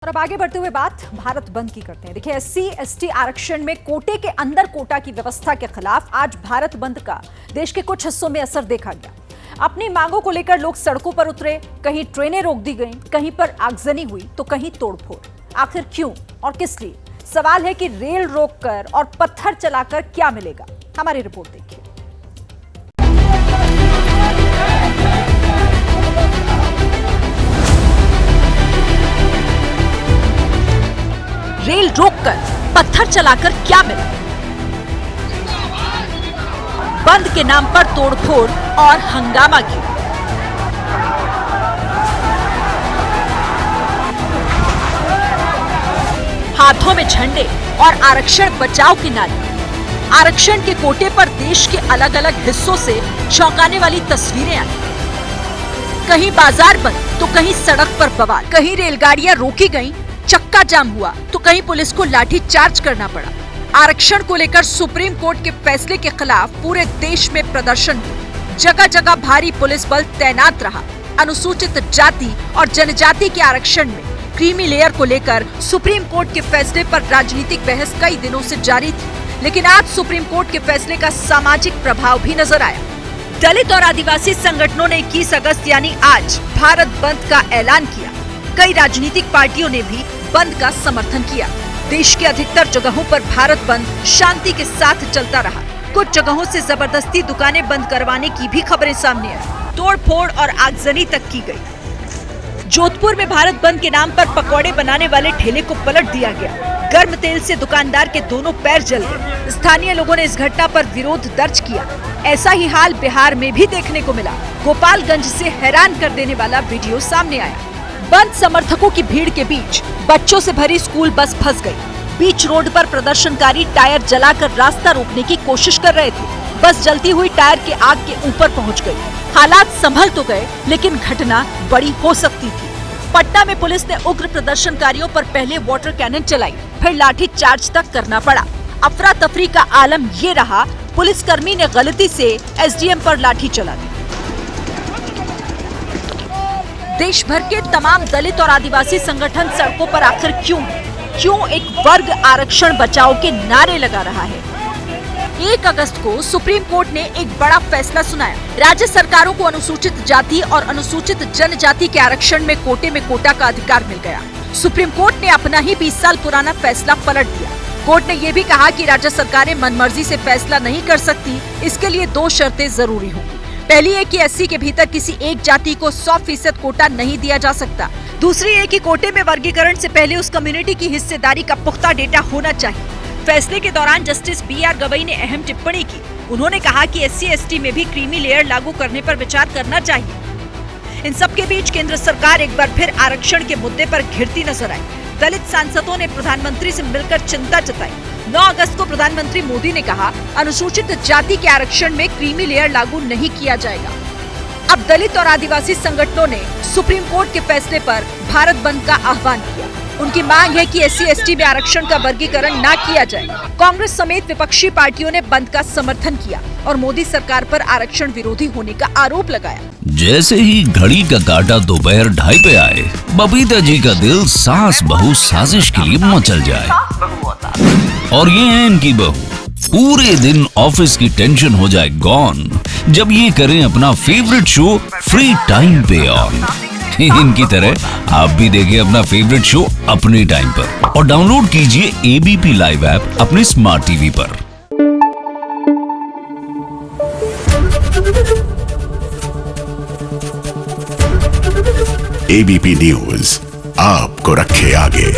और अब आगे बढ़ते हुए बात भारत बंद की करते हैं। देखिए, एससी एसटी आरक्षण में कोटे के अंदर कोटा की व्यवस्था के खिलाफ आज भारत बंद का देश के कुछ हिस्सों में असर देखा गया। अपनी मांगों को लेकर लोग सड़कों पर उतरे, कहीं ट्रेनें रोक दी गईं, कहीं पर आगजनी हुई तो कहीं तोड़फोड़। आखिर क्यों और किस लिए? सवाल है कि रेल रोककर और पत्थर चलाकर क्या मिलेगा? हमारी रिपोर्ट देखिए। रेल रोककर पत्थर चलाकर क्या मिला? बंद के नाम पर तोड़फोड़ और हंगामा क्यों? हाथों में झंडे और आरक्षण बचाओ के नारे। आरक्षण के कोटे पर देश के अलग अलग हिस्सों से चौंकाने वाली तस्वीरें आई। कहीं बाजार बंद तो कहीं सड़क पर बवाल, कहीं रेलगाड़ियां रोकी गईं, चक्का जाम हुआ तो कहीं पुलिस को लाठी चार्ज करना पड़ा। आरक्षण को लेकर सुप्रीम कोर्ट के फैसले के खिलाफ पूरे देश में प्रदर्शन हुए। जगह जगह भारी पुलिस बल तैनात रहा। अनुसूचित जाति और जनजाति के आरक्षण में क्रीमी लेयर को लेकर सुप्रीम कोर्ट के फैसले पर राजनीतिक बहस कई दिनों से जारी थी, लेकिन आज सुप्रीम कोर्ट के फैसले का सामाजिक प्रभाव भी नजर आया। दलित और आदिवासी संगठनों ने 21 अगस्त यानी आज भारत बंद का ऐलान किया। कई राजनीतिक पार्टियों ने भी बंद का समर्थन किया। देश के अधिकतर जगहों पर भारत बंद शांति के साथ चलता रहा। कुछ जगहों से जबरदस्ती दुकानें बंद करवाने की भी खबरें सामने आई। तोड़फोड़ और आगजनी तक की गई। जोधपुर में भारत बंद के नाम पर पकौड़े बनाने वाले ठेले को पलट दिया गया। गर्म तेल से दुकानदार के दोनों पैर जल गए। स्थानीय लोगों ने इस घटना पर विरोध दर्ज किया। ऐसा ही हाल बिहार में भी देखने को मिला। गोपालगंज से हैरान कर देने वाला वीडियो सामने आया। बंद समर्थकों की भीड़ के बीच बच्चों से भरी स्कूल बस फंस गई। बीच रोड पर प्रदर्शनकारी टायर जलाकर रास्ता रोकने की कोशिश कर रहे थे। बस जलती हुई टायर के आग के ऊपर पहुंच गई। हालात संभल तो गए, लेकिन घटना बड़ी हो सकती थी। पटना में पुलिस ने उग्र प्रदर्शनकारियों पर पहले वाटर कैनन चलाई, फिर लाठी चार्ज तक करना पड़ा। अफरा तफरी का आलम ये रहा, पुलिसकर्मी ने गलती से एसडीएम पर लाठी चला दी। देश भर के तमाम दलित और आदिवासी संगठन सड़कों पर आखिर क्यों एक वर्ग आरक्षण बचाओ के नारे लगा रहा है? 1 अगस्त को सुप्रीम कोर्ट ने एक बड़ा फैसला सुनाया। राज्य सरकारों को अनुसूचित जाति और अनुसूचित जनजाति के आरक्षण में कोटे में कोटा का अधिकार मिल गया। सुप्रीम कोर्ट ने अपना ही 20 साल पुराना फैसला पलट दिया। कोर्ट ने ये भी कहा कि राज्य सरकारें मनमर्जी से फैसला नहीं कर सकती। इसके लिए 2 शर्तें जरूरी होंगी। पहली है कि एससी के भीतर किसी एक जाति को 100% कोटा नहीं दिया जा सकता। दूसरी है कि कोटे में वर्गीकरण से पहले उस कम्युनिटी की हिस्सेदारी का पुख्ता डेटा होना चाहिए। फैसले के दौरान जस्टिस BR गवई ने अहम टिप्पणी की। उन्होंने कहा कि एससी एसटी में भी क्रीमी लेयर लागू करने पर विचार करना चाहिए। इन सब के बीच केंद्र सरकार एक बार फिर आरक्षण के मुद्दे पर घिरती नजर आई। दलित सांसदों ने प्रधानमंत्री से मिलकर चिंता जताई। 9 अगस्त को प्रधानमंत्री मोदी ने कहा, अनुसूचित जाति के आरक्षण में क्रीमी लेयर लागू नहीं किया जाएगा। अब दलित और आदिवासी संगठनों ने सुप्रीम कोर्ट के फैसले पर भारत बंद का आह्वान किया। उनकी मांग है कि एससी एसटी में आरक्षण का वर्गीकरण न किया जाए। कांग्रेस समेत विपक्षी पार्टियों ने बंद का समर्थन किया और मोदी सरकार पर आरक्षण विरोधी होने का आरोप लगाया। जैसे ही घड़ी का काटा दोपहर 2:30 पे आए, बबीता जी का दिल सास बहू साजिश के लिए मचल जाए। और ये है इनकी बहू, पूरे दिन ऑफिस की टेंशन हो जाए गॉन जब ये करें अपना फेवरेट शो फ्री टाइम पे ऑन। इनकी तरह आप भी देखिए अपना फेवरेट शो अपने टाइम पर और डाउनलोड कीजिए ABP लाइव ऐप अपने स्मार्ट टीवी पर। ABP न्यूज आपको रखे आगे।